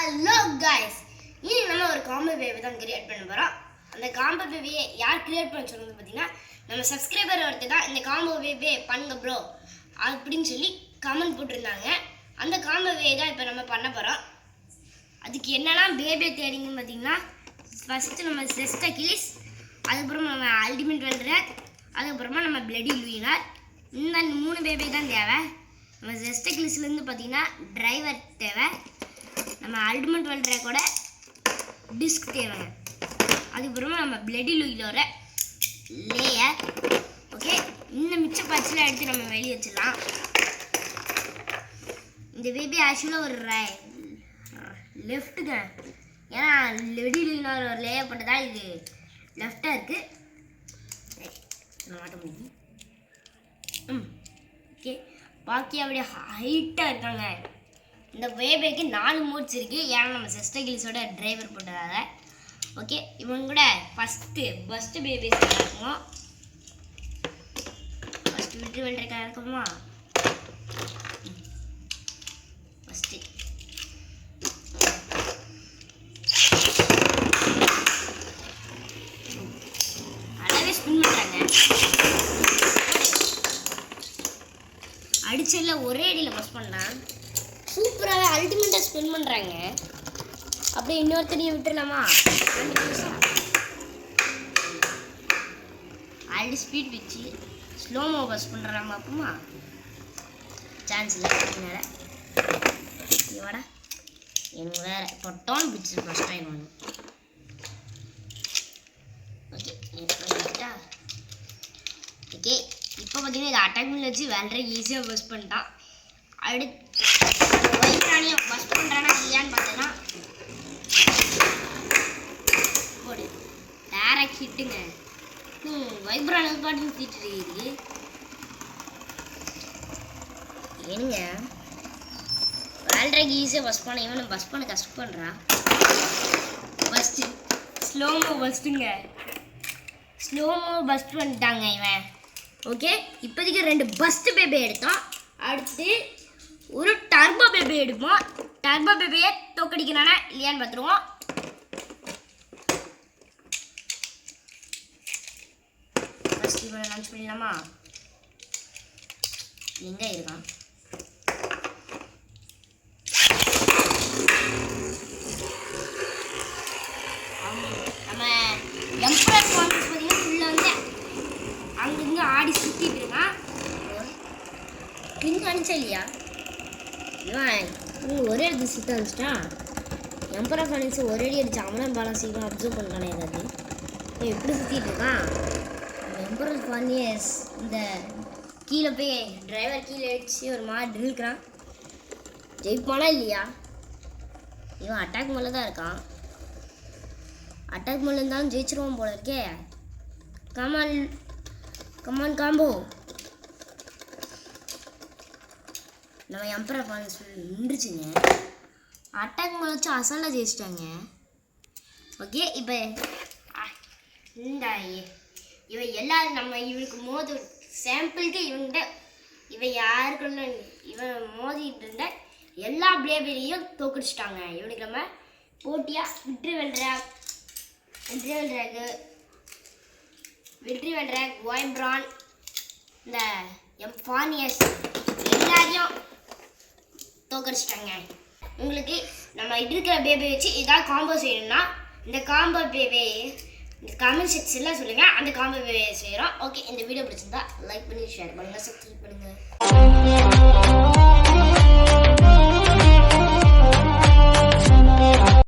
Hello guys, இன்னைக்கு நம்ம ஒரு காம்போ பேபி தான் கிரியேட் பண்ண போகிறோம். அந்த காம்போ பேபியை யார் கிரியேட் பண்ண சொன்னது பார்த்தீங்கன்னா நம்ம சப்ஸ்கிரைபர் ஒருத்தர் தான் இந்த காம்போ பேபியை பண்ணுங்க ப்ரோ அப்படின்னு சொல்லி கமெண்ட் போட்டிருந்தாங்க. அந்த காம்போ பேபி தான் இப்போ நம்ம பண்ண போகிறோம். அதுக்கு என்னெல்லாம் பேபியை தேடிங்கன்னு பார்த்தீங்கன்னா ஃபஸ்ட்டு நம்ம செஸ்ட் அகிலிஸ், அதுக்கப்புறமா நம்ம அல்டிமேட் வெல்ட்ரக், அதுக்கப்புறமா நம்ம பிளடி லூயினர். இந்த 3 பேபி தான் தேவை. நம்ம செஸ்ட் அகிலிஸ்லேருந்து பார்த்தீங்கன்னா டிரைவர் தேவை, நம்ம அல்டிமேட் வெல்ட்ரக்கோட டிஸ்க் தேவைங்க, அதுக்கப்புறமா நம்ம பிளடி லூயினோட லேயர். ஓகே, இந்த மிச்ச பட்சில் எடுத்து நம்ம வெளியே வச்சிடலாம். இந்த பேபி ஆக்சுவலாக ஒரு லெஃப்ட்டுங்க, ஏன்னா பிளடி லூயினர் ஒரு லேயர் போட்டதா இது லெஃப்டாக இருக்குது. மாட்ட முடியும். ஓகே, பாக்கி அப்படியே ஹைட்டாக இருக்காங்க. இந்த பேபிக்கு 4 மோட்ஸ் இருக்குது, ஏன்னா நம்ம செஸ்ட் அகிலிஸோட டிரைவர் போட்டதாக. ஓகே, இவங்க கூட ஃபஸ்ட்டு பேபிஸ் இருக்குமோ, ஃபஸ்ட்டு விட்டு வெல்ட்ரக்கா இருக்குமா. ஃபஸ்ட்டு அழகாக ஸ்பின் பண்ணுறாங்க. அடிச்சதில் ஒரே அடியில் பஸ் பண்ணலாம். சூப்பராகவே அல்டிமேட்டாக ஸ்பெண்ட் பண்ணுறாங்க. அப்படியே இன்னொருத்தனையும் விட்டுடலாமா? 2 நிமிஷம் ஆல்ரெடி ஸ்பீட் வச்சு ஸ்லோமோ பஸ் பண்ணுறாங்க. அப்பமா சான்ஸ் இல்லை. அதனால இவடா எனக்கு வேறு பொட்டான்னு பிடிச்சி ஃபஸ்ட் டைம் ஒன்று. ஓகே, ஓகே, இப்போ பார்த்தீங்கன்னா இது அட்டாக் மில் வச்சு வேல்ட்ரை ஈஸியாக பஸ் பண்ணிட்டான். அடுத்து வைப்ரானியை பஸ் பண்ணுறானா இல்லையான்னு பார்த்தீங்கன்னா போடு டேரக்ட் ஹிட்டுங்க. வைப்ரானி பாட்டு தீட்டு இருக்குது ஏனுங்க. வேல்ட்ரைக்கு ஈஸியாக பஸ் பண்ண இவனு பஸ் பண்ண கஷ்டப்படுறான். ஃபஸ்ட்டு ஸ்லோமோ பஸ்ட்டுங்க, ஸ்லோமோ பஸ்ட் பண்ணிட்டாங்க இவன். ஓகே, இப்போதைக்கு 2 பஸ்ட் பேபி எடுத்தோம். அடுத்து ஒரு டர்போ பேபி எடுப்போம். டர்போ பேபியை தோக்கடிக்கிறானா இல்லையான்னு பார்த்துருவோம். ஃபஸ்ட் இவனை லான்ச் பண்ணிடலாமா? எங்கே இருக்கான்? நம்ம எம்பரர் ஃபார்மஸ் பார்த்தீங்கன்னா ஃபுல்லாக வந்து அங்கங்கே ஆடி சுற்றிட்டு இருக்கான். பின் அனுப்பிச்சா இல்லையா? இவன் ஒரே இடத்துல சுற்ற அனுப்பிச்சிட்டான். எம்பரர் ஃபார்மஸ் ஒரே அடி அடிச்சு அவனும் பாலம் சீக்கிரம் அப்சர்வ் பண்ணானே. ஏதாவது எப்படி சுற்றிட்டு இருக்கான் எம்பரர் ஃபார்மஸ்? இந்த கீழே போய் டிரைவர் கீழே அடிச்சு ஒரு மாதிரி ட்ரில்க்கிறான். ஜெயிப்பானா இல்லையா? இவன் அட்டாக் மேலே தான் இருக்கான். அட்டாக் மேலே இருந்தாலும் ஜெயிச்சிருவான் போல இருக்கே. Come on come on combo. நம்ம எம்பரர் ஃபார்மஸ் நின்றுச்சுங்க. அட்டாக் மேலே வச்சு அசால்ட்டாக ஜெயிச்சிட்டாங்க. ஓகே, இப்போ இந்த இவன் எல்லாரும் நம்ம இவனுக்கு மோது சாம்பிளுக்கு இவன்கிட்ட இவன் யாருக்குள்ள இவன் மோதிட்டு இருந்த எல்லா பிளேபெரியும் தோக்கடிச்சிட்டாங்க. இவனுக்கு நம்ம போட்டியாக வெற்றி வெல்ட்ரக் வைப்ரான், இந்த எம்ஃபானியஸ் எல்லாரையும் தோக்கடிச்சிட்டாங்க. உங்களுக்கு நம்ம இருக்கிற பேபி வச்சு ஏதாவது காம்போ செய்யணும்னா இந்த காம்போ பேபி இந்த கமெண்ட் செக்ஷனில் சொல்லுங்கள், அந்த காம்போ பேபி செய்கிறோம். ஓகே, இந்த வீடியோ பிடிச்சிருந்தா லைக் பண்ணி ஷேர் பண்ணுங்கள், சப்ஸ்கிரைப் பண்ணுங்கள்.